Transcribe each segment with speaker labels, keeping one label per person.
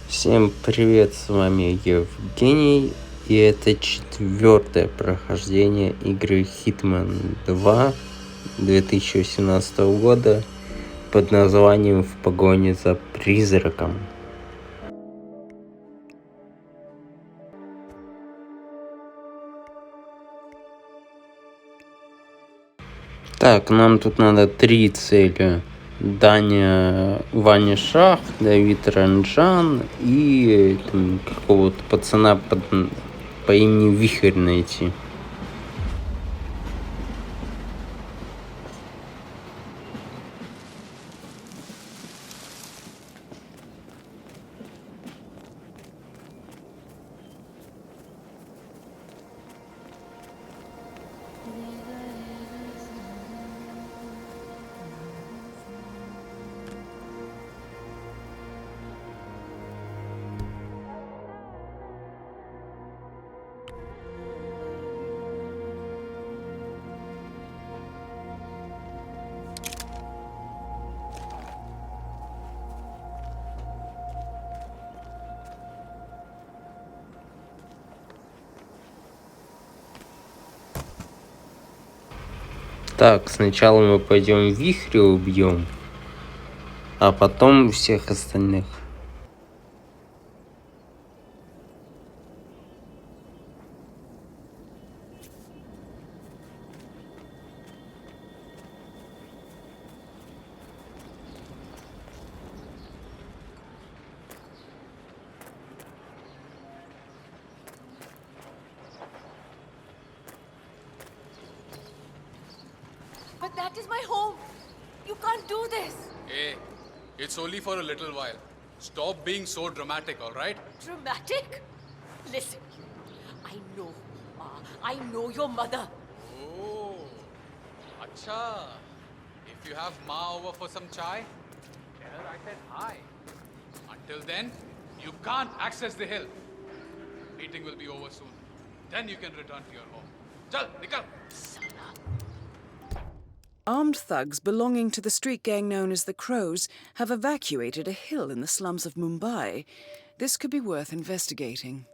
Speaker 1: Всем привет, с вами Евгений, и это четвертое прохождение игры Hitman2 2018 года под названием «В погоне за призраком». Так, нам тут надо 3 цели. Даня Ваня Шах, Давид Ранджан и какого-то пацана по имени Вихрь найти. Так, сначала мы пойдем Вихря убьем, а потом всех остальных.
Speaker 2: But that is my home. You can't do this.
Speaker 3: Hey, it's only for a little while. Stop being so dramatic, all right?
Speaker 2: Dramatic? Listen, I know Ma. I know your mother.
Speaker 3: Oh, acha. If you have Ma over for some chai, tell her I said hi. Until then, you can't access the hill. Meeting will be over soon. Then you can return to your home. Chal, nikal.
Speaker 4: Armed thugs belonging to the street gang known as the Crows have evacuated a hill in the slums of Mumbai. This could be worth investigating.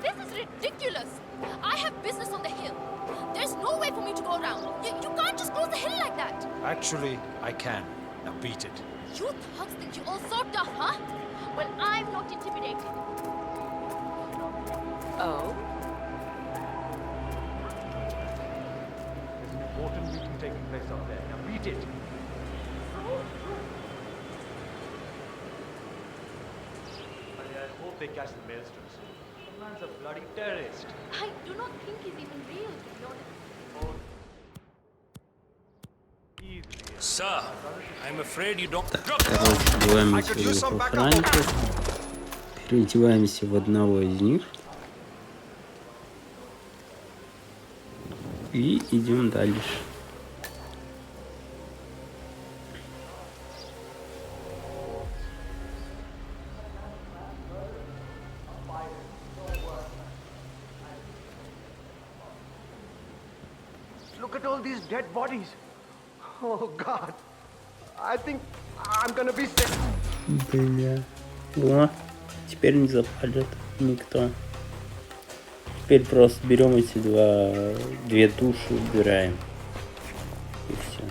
Speaker 2: This is ridiculous. I have business on the hill. There's no way for me to go around. You can't just close the hill like that.
Speaker 5: Actually, I can. Now beat it.
Speaker 2: You thugs think you're all so tough, huh? Well, I'm not intimidated. Oh?
Speaker 5: There's an important meeting taking place up there. Now beat it. I hope they catch the maelstrom soon. The man's a bloody terrorist.
Speaker 2: I do not think he's even real, to be honest.
Speaker 6: Sir, I'm afraid you don't.
Speaker 1: Короче, убиваем своих охранников, переодеваемся в одного из них и идем дальше.
Speaker 7: Look at all these dead bodies. Oh God. I think I'm gonna be sick.
Speaker 1: Бля. О, теперь не запалит никто. Теперь просто берем эти две туши, убираем. И все.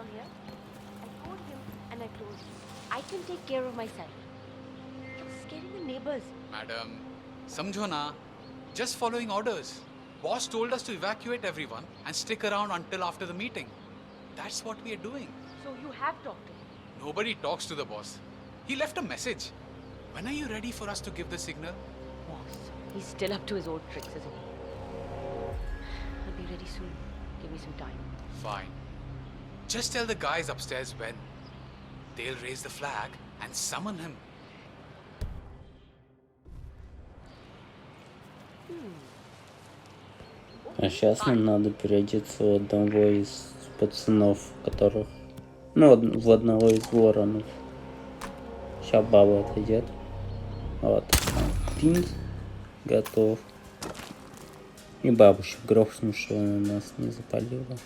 Speaker 8: down here. I told him and I told him, I can take care of myself. You're scaring the neighbors.
Speaker 3: Madam, samjho na. Just following orders. Boss told us to evacuate everyone and stick around until after the meeting. That's what we are doing.
Speaker 8: So you have talked to him.
Speaker 3: Nobody talks to the boss. He left a message. When are you ready for us to give the signal?
Speaker 8: Boss, he's still up to his old tricks, isn't he? I'll be ready soon. Give me some time.
Speaker 3: Fine. Just tell the guys upstairs when. They'll raise the flag and summon him.
Speaker 1: А сейчас нам надо переодеться в одного из пацанов, которых... Ну, в одного из воронов. Сейчас баба отойдет. Вот. Пинг. Готов. И бабушек грохну, что она нас не запалила.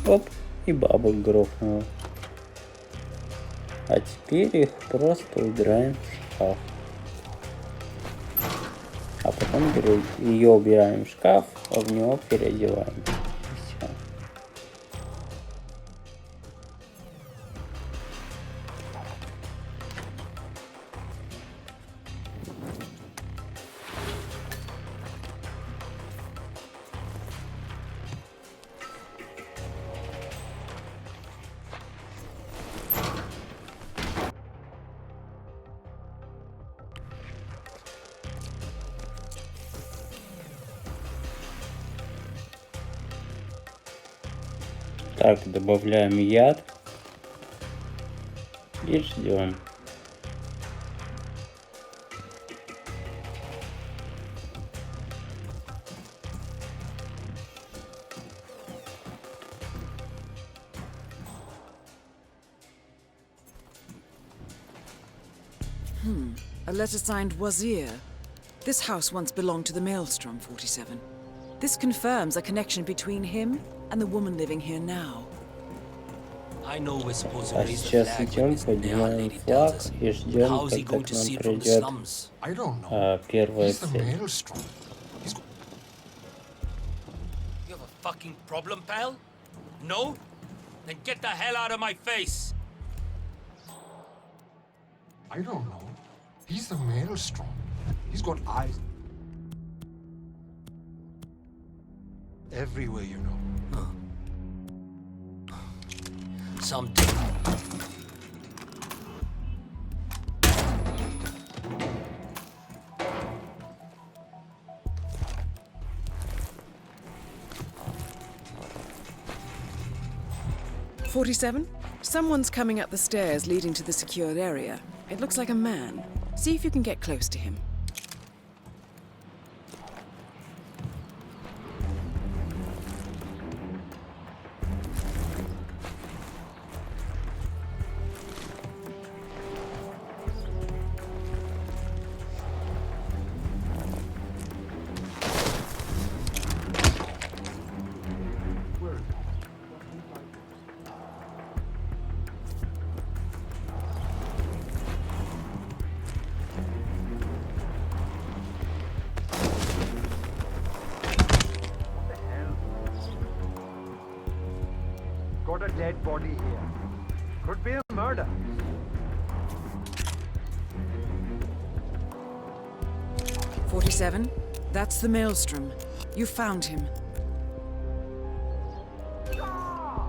Speaker 1: Оп. И бабок грохнула. А теперь их просто убираем в шкаф. А потом ее убираем в шкаф, а в него переодеваем. И все. Так, добавляем яд и ждем.
Speaker 4: A letter signed Wazir. This house once belonged to the Maelstrom, 47. This confirms a connection between him and the woman living here now.
Speaker 6: I know we're supposed to
Speaker 1: А
Speaker 6: raise the
Speaker 1: сейчас
Speaker 6: flag
Speaker 1: идем,
Speaker 6: when this Nehal
Speaker 1: поднимаем
Speaker 6: lady
Speaker 1: флаг
Speaker 6: tells us.
Speaker 1: и ждем,
Speaker 6: How's he going
Speaker 1: когда к
Speaker 6: to
Speaker 1: нам
Speaker 6: see it from the
Speaker 1: придет
Speaker 6: slums?
Speaker 9: I don't know.
Speaker 1: первая
Speaker 9: He's the
Speaker 1: цель.
Speaker 9: maelstrom. He's
Speaker 6: You have a fucking problem, pal? No? Then get the hell out of my face!
Speaker 9: I don't know. He's the maelstrom. He's got eyes everywhere, you know.
Speaker 6: Some...
Speaker 4: "47? Someone's coming up the stairs leading to the secured area. It looks like a man. See if you can get close to him."
Speaker 7: Got a dead body here. Could be a murder.
Speaker 4: "47? That's the Maelstrom. You found him.
Speaker 7: Ah!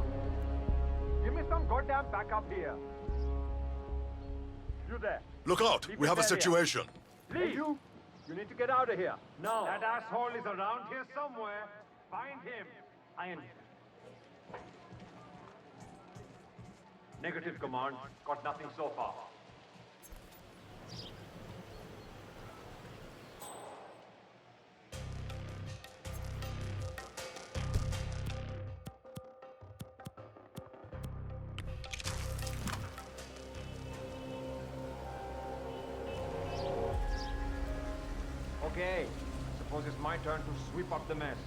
Speaker 7: Give me some goddamn backup here. You there.
Speaker 10: Look out!
Speaker 7: Leave
Speaker 10: We have a
Speaker 7: this area.
Speaker 10: situation.
Speaker 7: Leave. You need to get out of here. No. That asshole is around here somewhere. Find him. I am. Negative, command. Got nothing so far. Okay. Suppose it's my turn to sweep up the mess.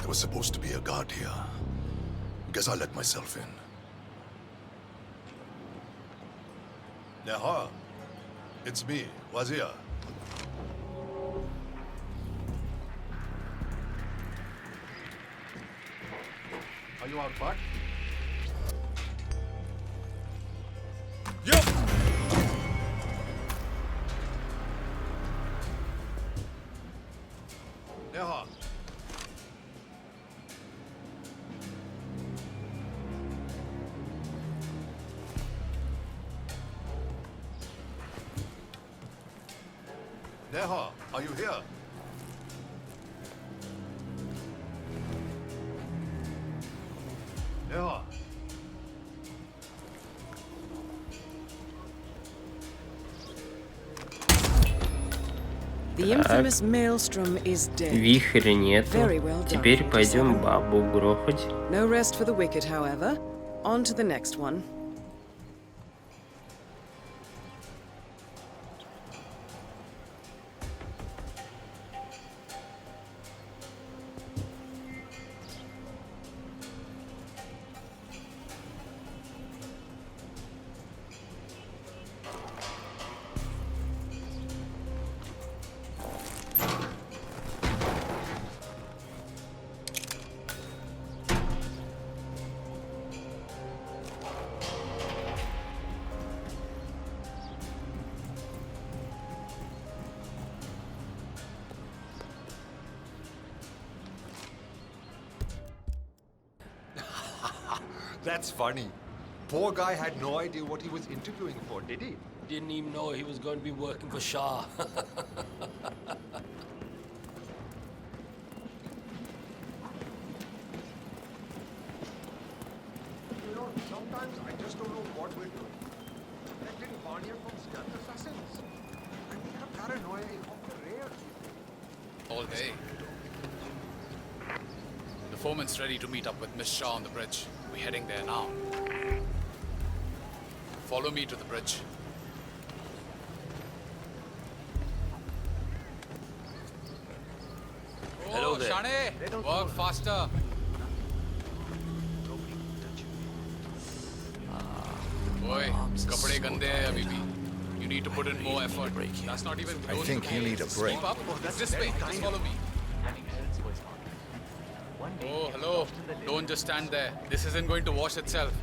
Speaker 10: was supposed to be a guard here. Guess I let myself in. Neha, it's me, Wazir.
Speaker 7: Are you out, bud?
Speaker 10: Yep! Neha. Neha, are you here? Neha.
Speaker 4: The infamous Maelstrom is dead.
Speaker 1: Вихря нету.
Speaker 4: Very well done.
Speaker 1: Теперь пойдем бабу грохать.
Speaker 4: No rest for the wicked, however. On to the next one.
Speaker 9: That's funny. Poor guy had no idea what he was interviewing for, did he?
Speaker 6: Didn't even know he was going to be working for Shah.
Speaker 9: You know, sometimes I just don't know what we're doing. Protecting Vanya from stealth assassins. I mean, the paranoia is off the rails.
Speaker 3: All day. The foreman's ready to meet up with Miss Shaw on the bridge. We're heading there now. Follow me to the bridge.
Speaker 6: Hello there.
Speaker 3: Shane, work faster. Boy, kapde gande hai abhi bhi. You need to put in more effort. That's not even close.
Speaker 10: I think
Speaker 3: to
Speaker 10: you
Speaker 3: me.
Speaker 10: need a
Speaker 3: Just
Speaker 10: break.
Speaker 3: Keep up. It's this way. Just follow me. Oh, hello. Don't just stand there. This isn't going to wash itself.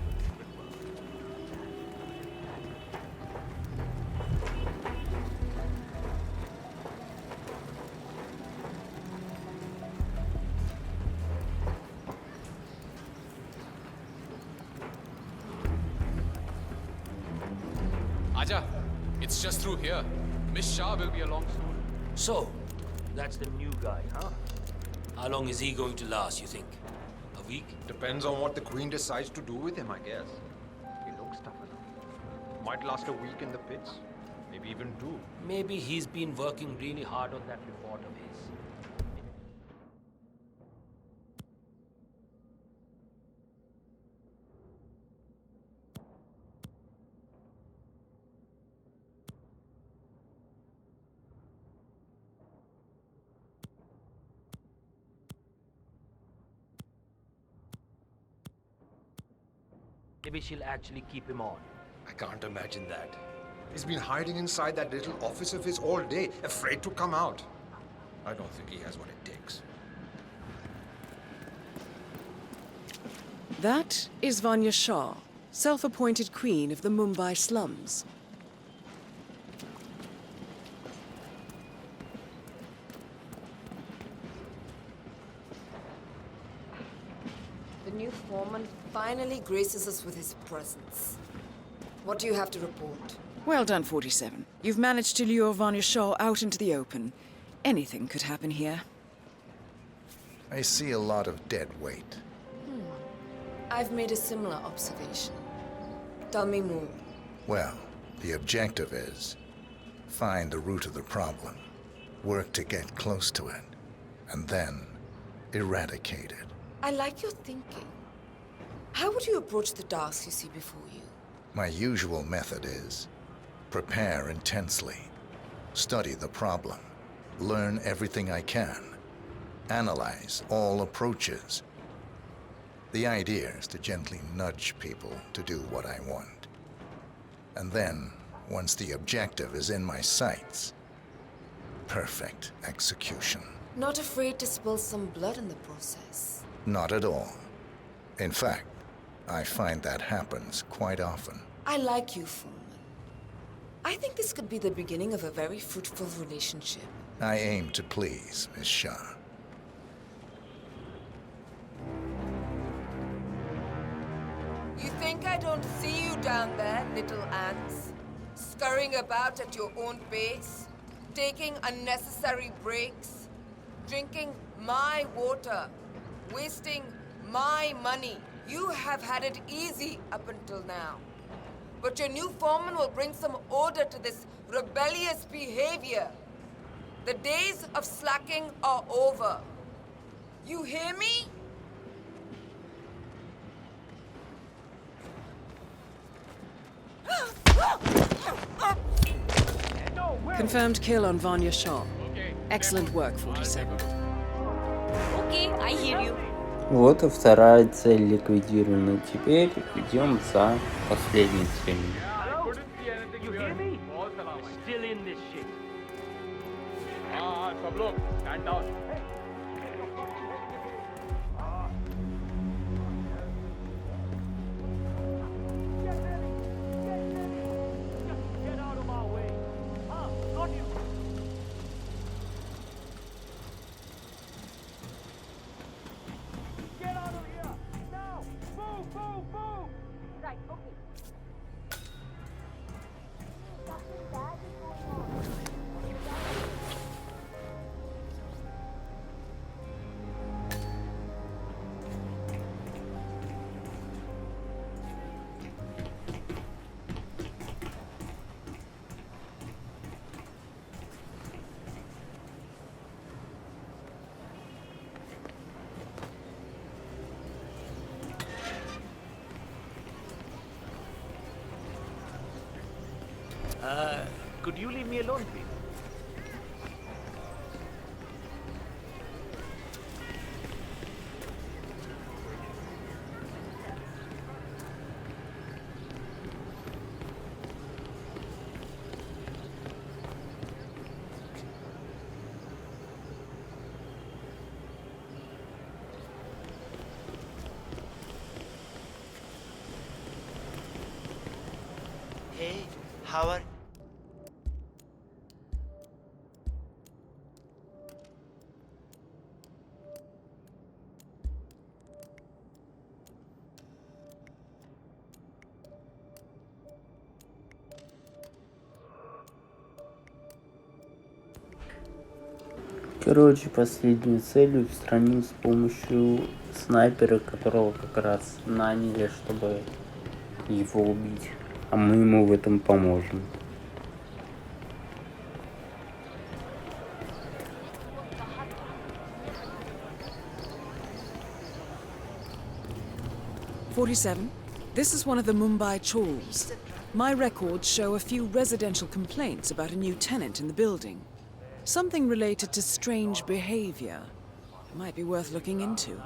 Speaker 3: Aja, it's just through here. Miss Shah will be along soon.
Speaker 6: So, that's the new guy, huh? How long is he going to last, you think? A week?
Speaker 9: Depends on what the Queen decides to do with him, I guess. He looks tough enough. Might last a week in the pits. Maybe even 2.
Speaker 6: Maybe he's been working really hard on that report of his. Maybe she'll actually keep him on.
Speaker 9: I can't imagine that. He's been hiding inside that little office of his all day, afraid to come out. I don't think he has what it takes.
Speaker 4: That is Vanya Shah, self-appointed queen of the Mumbai slums.
Speaker 11: The new foreman finally graces us with his presence. What do you have to report?
Speaker 4: Well done, 47. You've managed to lure Vanya Shah out into the open. Anything could happen here.
Speaker 10: I see a lot of dead weight.
Speaker 11: I've made a similar observation. Tell me more.
Speaker 10: Well, the objective is find the root of the problem, work to get close to it, and then eradicate it.
Speaker 11: I like your thinking. How would you approach the tasks you see before you?
Speaker 10: My usual method is prepare intensely, study the problem, learn everything I can, analyze all approaches. The idea is to gently nudge people to do what I want. And then, once the objective is in my sights, perfect execution.
Speaker 11: Not afraid to spill some blood in the process?
Speaker 10: Not at all. In fact, I find that happens quite often.
Speaker 11: I like you, Foreman. I think this could be the beginning of a very fruitful relationship.
Speaker 10: I aim to please, Miss Shah.
Speaker 11: You think I don't see you down there, little ants? Scurrying about at your own pace? Taking unnecessary breaks? Drinking my water? Wasting my money? You have had it easy up until now. But your new foreman will bring some order to this rebellious behavior. The days of slacking are over. You hear me?
Speaker 4: Confirmed kill on Vanya Shaw. Excellent work, 47.
Speaker 8: Okay, I hear you.
Speaker 1: Вот и вторая цель ликвидирована. Теперь идем за последней целью.
Speaker 5: You hear me? Still in this shit.
Speaker 3: सब लोग stand down.
Speaker 5: Get out of our way. Not you. Get out of here. Now. Move, move, move.
Speaker 2: Right, okay.
Speaker 5: Could you leave me alone, please?
Speaker 12: Hey, how are...
Speaker 1: Короче, последнюю цель устранил с помощью снайпера, которого как раз наняли, чтобы его убить. А мы ему в этом поможем.
Speaker 4: This is one of the Mumbai chawls. My records show a few residential complaints about a new tenant in the building. Something related to strange behavior. Might be worth looking into.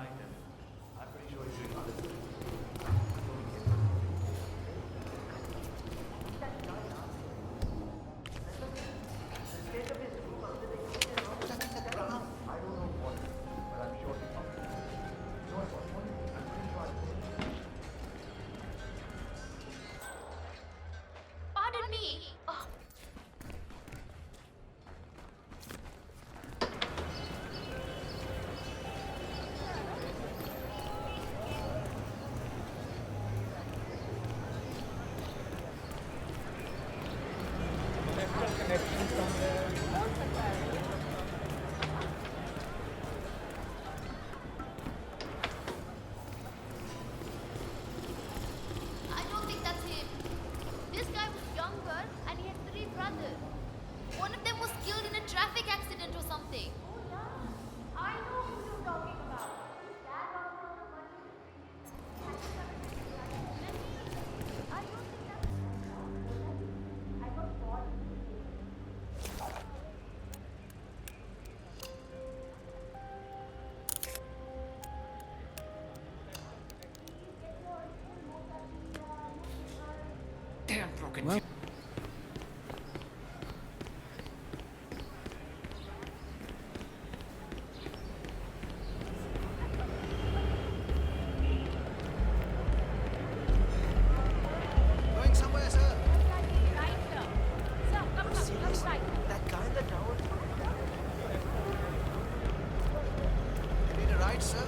Speaker 2: Pardon me. Oh.
Speaker 6: continue.
Speaker 9: Going somewhere, sir.
Speaker 2: Right here. Sir, come right.
Speaker 12: That guy in the tower.
Speaker 9: You need a ride, sir?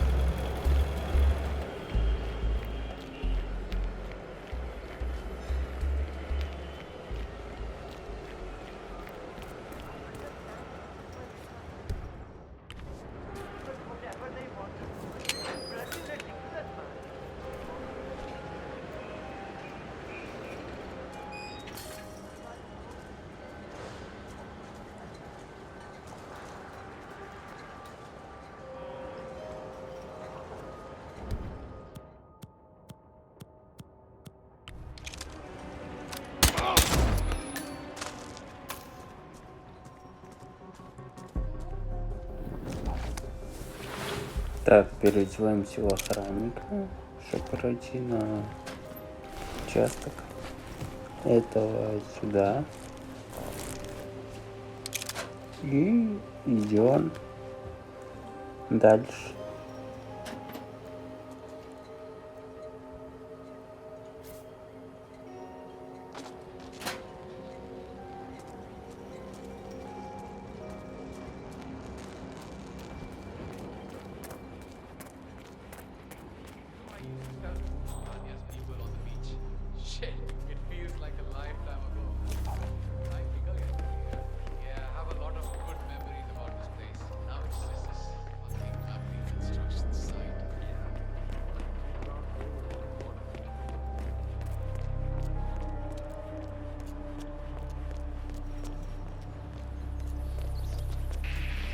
Speaker 1: Так, переодеваемся в охранника, чтобы пройти на участок. Этого сюда. И идем дальше.
Speaker 3: Shit, it feels like a lifetime ago. I think again. Yeah, I have a lot of good memories about this place. Now it's just this fucking ugly construction site.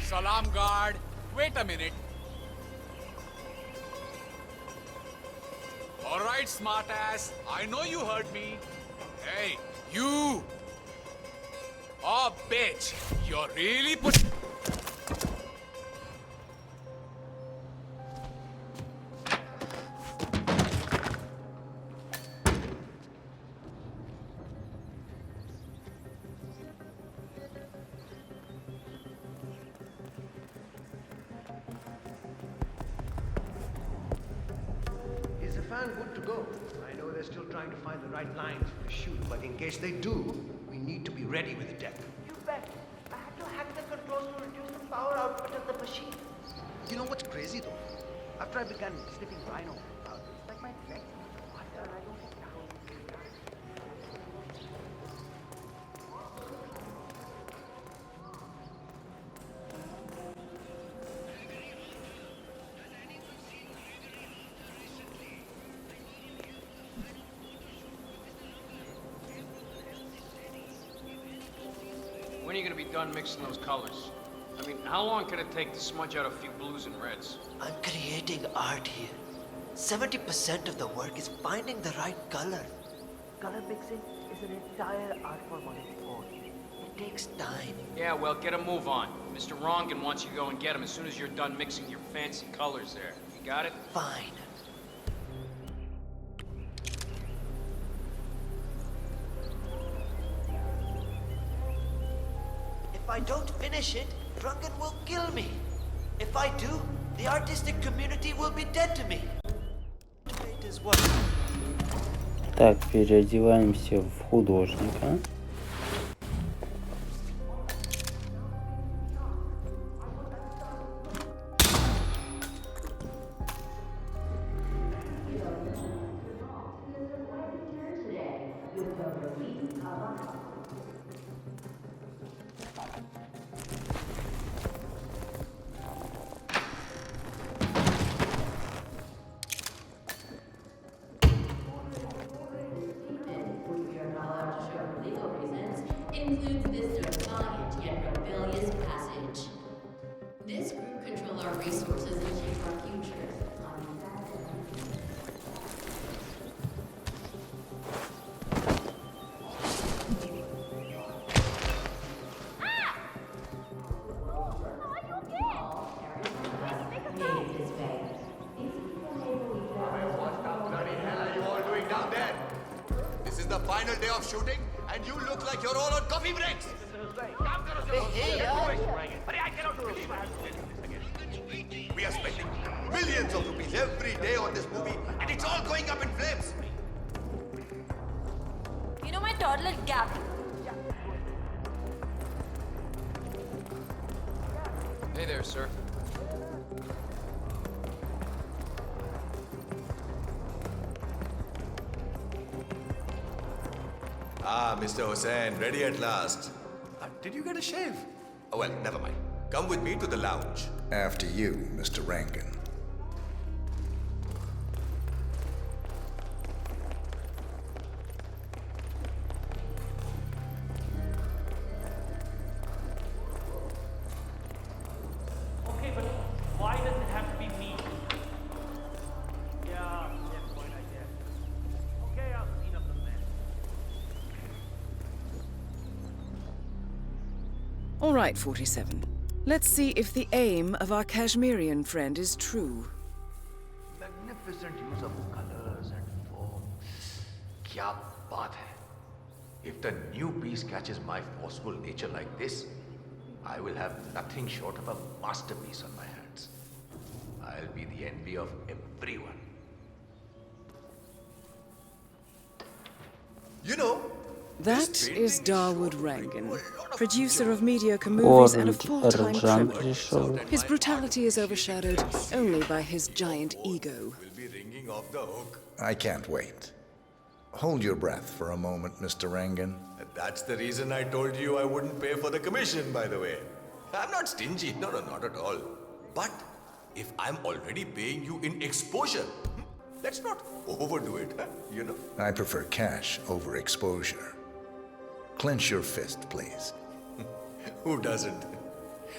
Speaker 3: Salam guard, wait a minute. All right, smartass. I know you heard me. Hey, you! Oh, bitch! You're really
Speaker 7: Is the fan good to go? I know they're still trying to find the right lines for the shoot, but in case they do, we need to be ready with the deck.
Speaker 12: You bet. I had to hack the controls to reduce the power output of the machine.
Speaker 9: You know what's crazy though?
Speaker 12: After I began sniffing rhino, it's like my legs were wider and I don't get down.
Speaker 13: When are you gonna be done mixing those colors? I mean, how long can it take to smudge out a few blues and reds?
Speaker 12: I'm creating art here. 70% of the work is finding the right color. Color mixing is an entire art form on its own. It takes time.
Speaker 13: Yeah, well, get a move on. Mr. Rongan wants you to go and get him as soon as you're done mixing your fancy colors there. You got it?
Speaker 12: Fine. If I don't finish it, Drunken will kill me. If I do, the artistic community will be dead to me. Fate is what?
Speaker 1: Так, переодеваемся в художника.
Speaker 14: Includes this defiant yet rebellious passage. This group control our resources and shape our future.
Speaker 9: What the bloody hell are you all doing down there? This is the final day of shooting?
Speaker 15: And you look like you're all on coffee breaks. We are spending millions of rupees every day on this movie, and it's all going up in flames.
Speaker 8: You know my toddler Gabby?
Speaker 3: Hey there, sir.
Speaker 15: Ah, Mr. Hussain, ready at last. Did you get a shave? Oh, well, never mind. Come with me to the lounge.
Speaker 10: After you, Mr. Rankin.
Speaker 5: Okay, but why does it have to be me? Yeah, point, I guess. Okay, I'll clean up the mess.
Speaker 4: All right, 47. Let's see if the aim of our Kashmirian friend is true.
Speaker 7: Magnificent use of colors and form. Kya baat hai. If the new piece catches my forceful nature like this, I will have nothing short of a masterpiece on my hands. I'll be the envy of everyone.
Speaker 15: You know,
Speaker 4: That is Dawood Rangan, producer of mediocre movies and a full-time criminal.
Speaker 1: пришел.
Speaker 4: His brutality is overshadowed only by his giant ego.
Speaker 15: will be ringing off the hook.
Speaker 10: I can't wait. Hold your breath for a moment, Mr. Rangan.
Speaker 15: That's the reason I told you I wouldn't pay for the commission, by the way. I'm not stingy. No, not at all. But if I'm already paying you in exposure, let's not overdo it, you know?
Speaker 10: I prefer cash over exposure. Clench your fist, please.
Speaker 15: Who doesn't?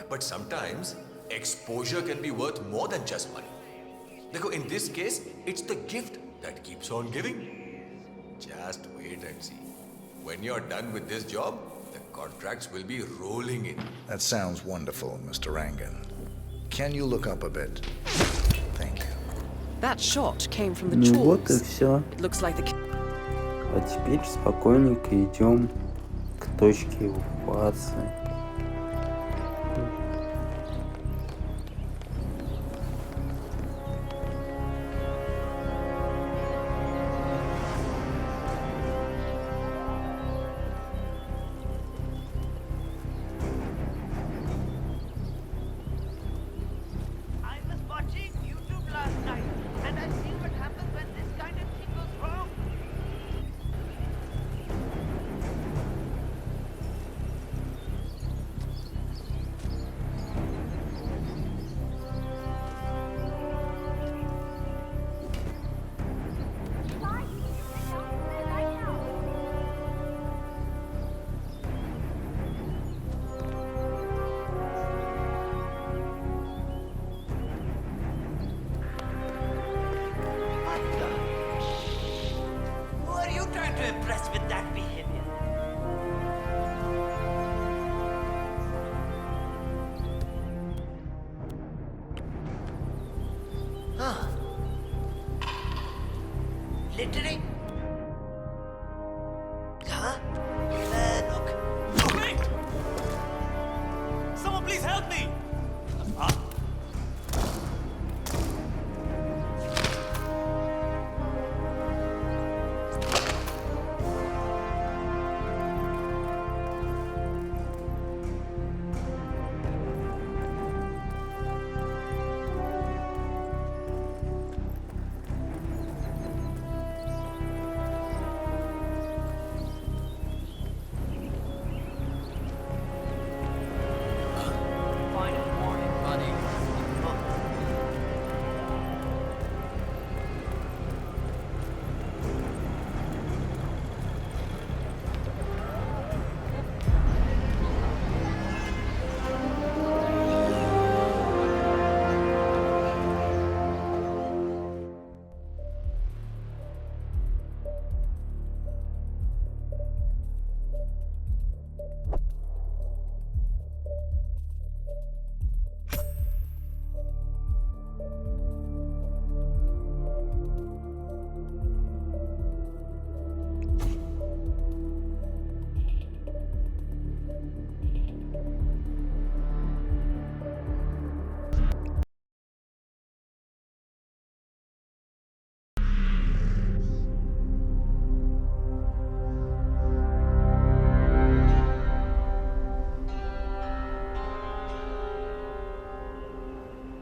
Speaker 15: But sometimes exposure can be worth more than just money. Because in this case, it's the gift that keeps on giving. Just wait and see. When you're done with this job, the contracts will be rolling in.
Speaker 10: That sounds wonderful, Mr. Rangan. Can you look up a bit? Thank you.
Speaker 4: That shot came from the
Speaker 1: Ну вот и
Speaker 4: chores.
Speaker 1: все.
Speaker 4: It looks like the...
Speaker 1: А теперь спокойненько идем к точке эвакуации.
Speaker 12: I was watching YouTube last night, and I see what happens when this kind of thing goes wrong. What the? Who are you trying to impress with that behavior? Huh? Littering? Huh? Look.
Speaker 6: Wait! Someone please help me!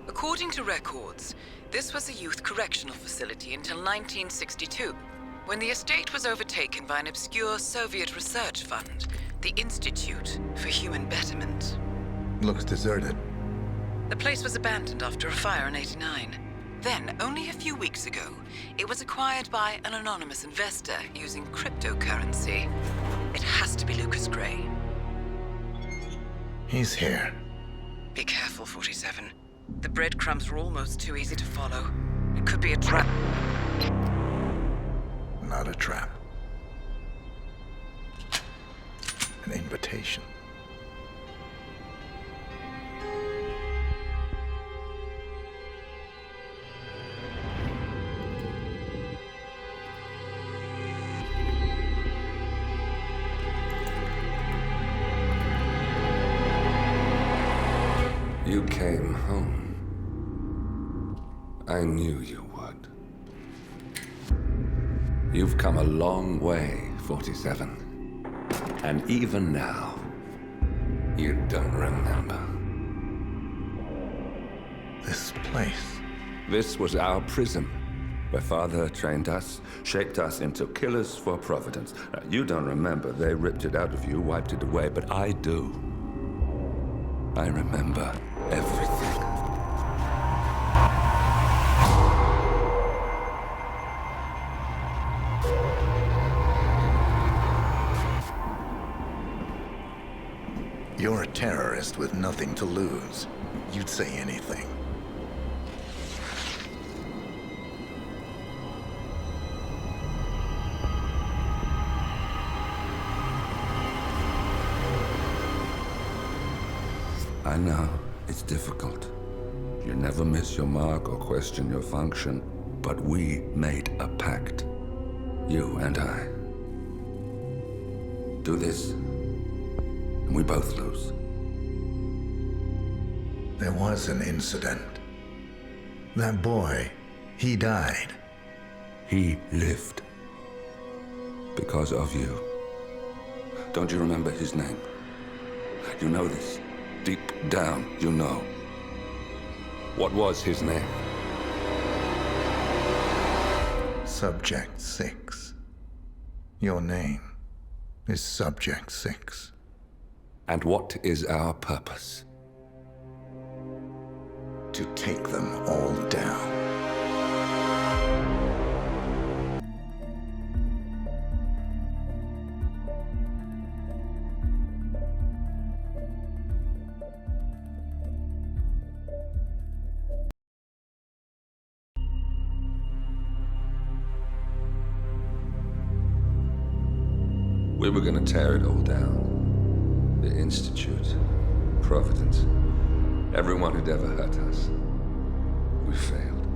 Speaker 4: According to records, this was a youth correctional facility until 1962, when the estate was overtaken by an obscure Soviet research fund, the Institute for Human Betterment.
Speaker 10: Looks deserted.
Speaker 4: The place was abandoned after a fire in '89. Then, only a few weeks ago, it was acquired by an anonymous investor using cryptocurrency. It has to be Lucas Gray.
Speaker 10: He's here.
Speaker 4: Be careful, 47. The breadcrumbs were almost too easy to follow. It could be a trap.
Speaker 10: Not a trap. An invitation.
Speaker 16: You came home. I knew you would. You've come a long way, 47. And even now, you don't remember.
Speaker 10: This place.
Speaker 16: This was our prison, where Father trained us, shaped us into killers for Providence. Now, you don't remember. They ripped it out of you, wiped it away, but I do. I remember everything.
Speaker 10: You're a terrorist with nothing to lose. You'd say anything.
Speaker 16: I know, it's difficult. You never miss your mark or question your function, but we made a pact. You and I. Do this, and we both lose.
Speaker 10: There was an incident. That boy, he died.
Speaker 16: He lived. Because of you. Don't you remember his name? You know this. Deep down, you know. What was his name?
Speaker 10: Subject 6. Your name is Subject 6.
Speaker 16: And what is our purpose?
Speaker 10: To take them all down.
Speaker 16: We were gonna tear it all down. The Institute, Providence, everyone who'd ever hurt us. We failed.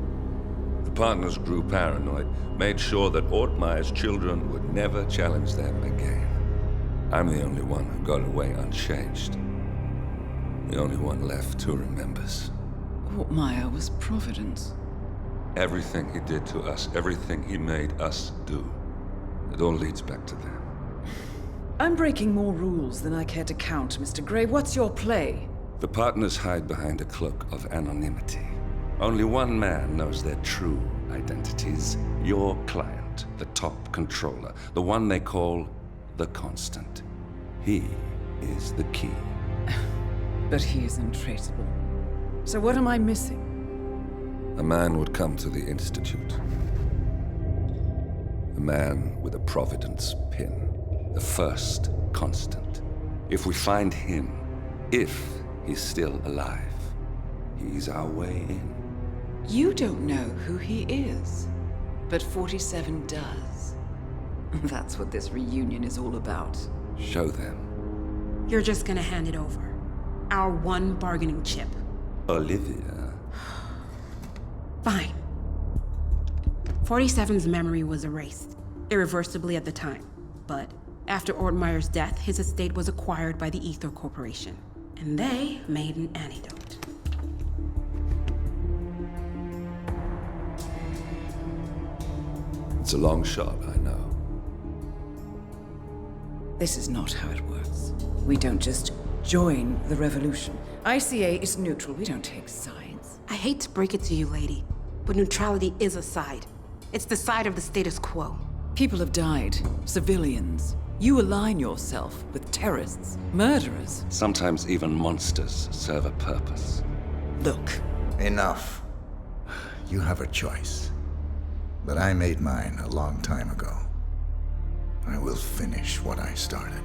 Speaker 16: The partners grew paranoid, made sure that Ortmeyer's children would never challenge them again. I'm the only one who got away unchanged. The only one left who remembers.
Speaker 4: Ortmeyer was Providence.
Speaker 16: Everything he did to us, everything he made us do, it all leads back to them.
Speaker 4: I'm breaking more rules than I care to count, Mr. Gray. What's your play?
Speaker 16: The partners hide behind a cloak of anonymity. Only one man knows their true identities. Your client, the top controller, the one they call the Constant. He is the key.
Speaker 4: But he is untraceable. So what am I missing?
Speaker 16: A man would come to the Institute. A man with a Providence pin. The first Constant. If we find him, if he's still alive, he's our way in.
Speaker 4: You don't know who he is, but 47 does. That's what this reunion is all about.
Speaker 16: Show them.
Speaker 17: You're just gonna hand it over. Our one bargaining chip.
Speaker 16: Olivia.
Speaker 17: Fine. 47's memory was erased, irreversibly at the time. But after Ortmeyer's death, his estate was acquired by the Ether Corporation. And they made an antidote.
Speaker 16: It's a long shot, I know.
Speaker 4: This is not how it works. We don't just join the revolution. ICA is neutral. We don't take sides.
Speaker 17: I hate to break it to you, lady, but neutrality is a side. It's the side of the status quo.
Speaker 4: People have died. Civilians. You align yourself with terrorists, murderers.
Speaker 16: Sometimes even monsters serve a purpose.
Speaker 4: Look.
Speaker 10: Enough. You have a choice. But I made mine a long time ago. I will finish what I started.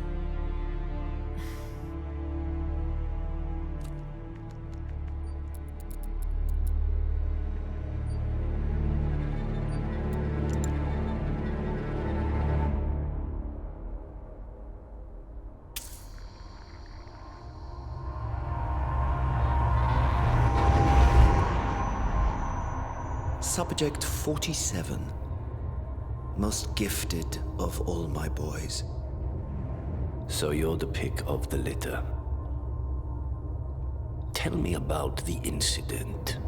Speaker 18: Subject 47. Most gifted of all my boys.
Speaker 19: So you're the pick of the litter. Tell me about the incident.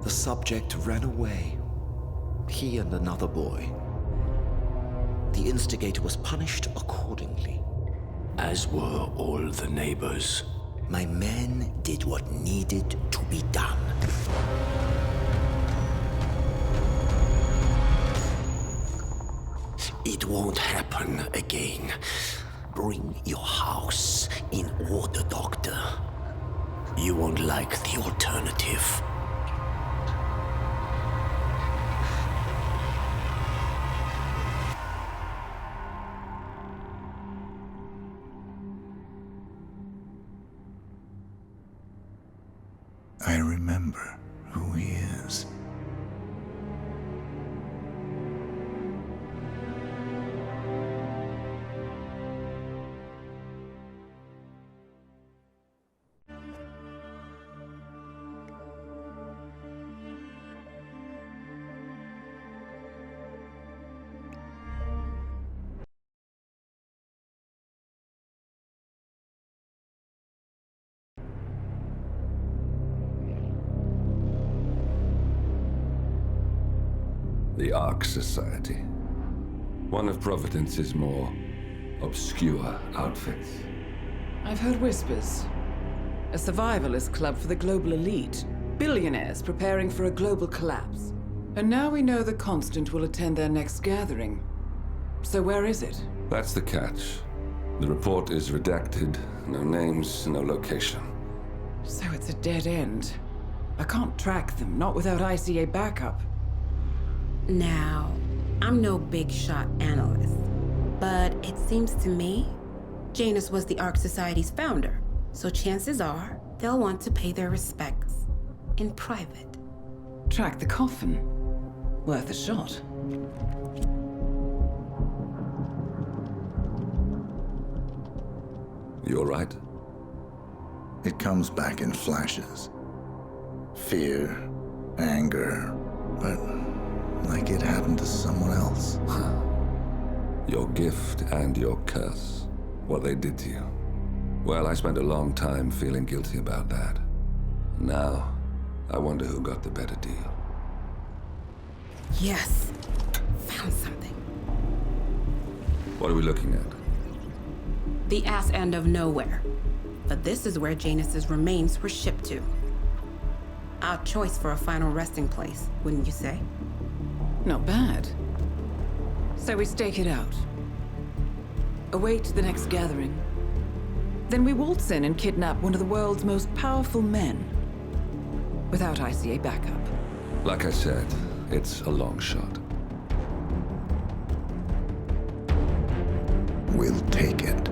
Speaker 18: The subject ran away. He and another boy. The instigator was punished accordingly.
Speaker 19: As were all the neighbors.
Speaker 18: My men did what needed to be done.
Speaker 19: It won't happen again. Bring your house in order, Doctor. You won't like the alternative.
Speaker 10: I remember who he is.
Speaker 16: The Ark Society. One of Providence's more obscure outfits.
Speaker 4: I've heard whispers. A survivalist club for the global elite. Billionaires preparing for a global collapse. And now we know the Constant will attend their next gathering. So where is it?
Speaker 16: That's the catch. The report is redacted. No names, no location.
Speaker 4: So it's a dead end. I can't track them, not without ICA backup.
Speaker 17: Now, I'm no big shot analyst, but it seems to me Janus was the Ark Society's founder, so chances are they'll want to pay their respects in private.
Speaker 4: Track the coffin. Worth a shot.
Speaker 16: You all right?
Speaker 10: It comes back in flashes. Fear, anger, but like it happened to someone else.
Speaker 16: Your gift and your curse. What they did to you. Well, I spent a long time feeling guilty about that. Now, I wonder who got the better deal.
Speaker 17: Yes. Found something.
Speaker 16: What are we looking at?
Speaker 17: The ass end of nowhere. But this is where Janus's remains were shipped to. Our choice for a final resting place, wouldn't you say?
Speaker 4: Not bad. So we stake it out. Await the next gathering. Then we waltz in and kidnap one of the world's most powerful men. Without ICA backup.
Speaker 16: Like I said, it's a long shot.
Speaker 10: We'll take it.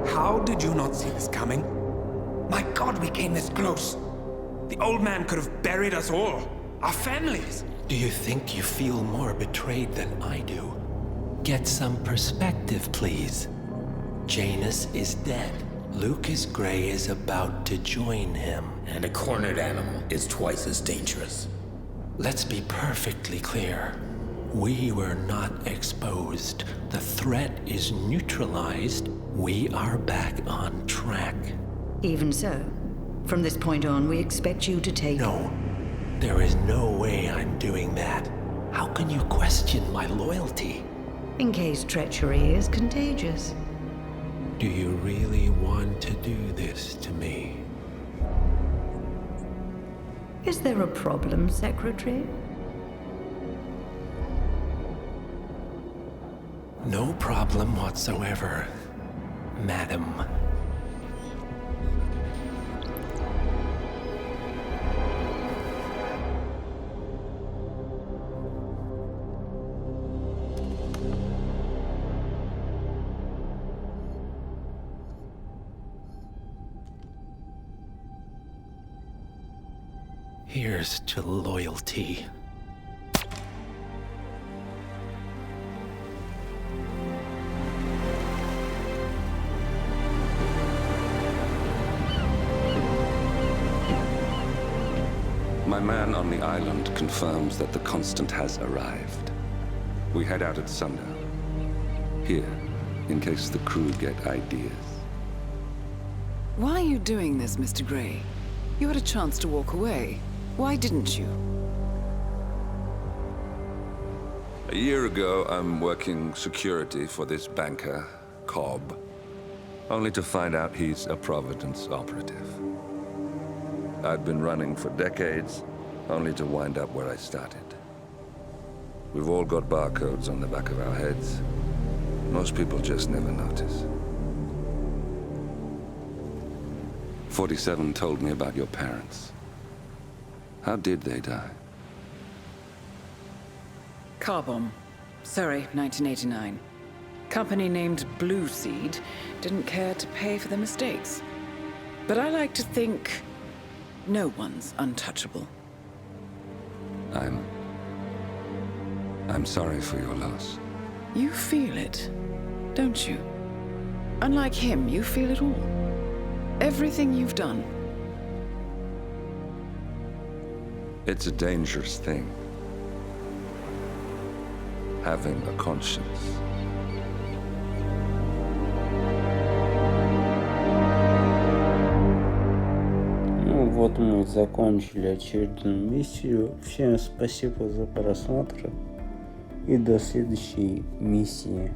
Speaker 20: How did you not see this coming? My God, we came this close. The old man could have buried us all. Our families.
Speaker 21: Do you think you feel more betrayed than I do? Get some perspective, please. Janus is dead. Lucas Gray is about to join him.
Speaker 19: And a cornered animal is twice as dangerous.
Speaker 21: Let's be perfectly clear. We were not exposed. The threat is neutralized. We are back on track.
Speaker 11: Even so, from this point on, we expect you to take...
Speaker 21: No, there is no way I'm doing that. How can you question my loyalty?
Speaker 11: In case treachery is contagious.
Speaker 21: Do you really want to do this to me?
Speaker 11: Is there a problem, Secretary?
Speaker 21: No problem whatsoever, Madam. Here's to loyalty.
Speaker 16: My man on the island confirms that the Constant has arrived. We head out at sundown. Here, in case the crew get ideas.
Speaker 4: Why are you doing this, Mr. Gray? You had a chance to walk away. Why didn't you?
Speaker 16: A year ago, I'm working security for this banker, Cobb, only to find out he's a Providence operative. I'd been running for decades, only to wind up where I started. We've all got barcodes on the back of our heads. Most people just never notice. 47 told me about your parents. How did they die?
Speaker 4: Car bomb. Surrey, 1989. Company named Blue Seed didn't care to pay for the mistakes. But I like to think no one's untouchable.
Speaker 16: I'm sorry for your loss.
Speaker 4: You feel it, don't you? Unlike him, you feel it all. Everything you've done.
Speaker 16: It's a dangerous thing. Having a conscience.
Speaker 1: Ну вот мы закончили очередную миссию. Всем спасибо за просмотр и до следующей миссии.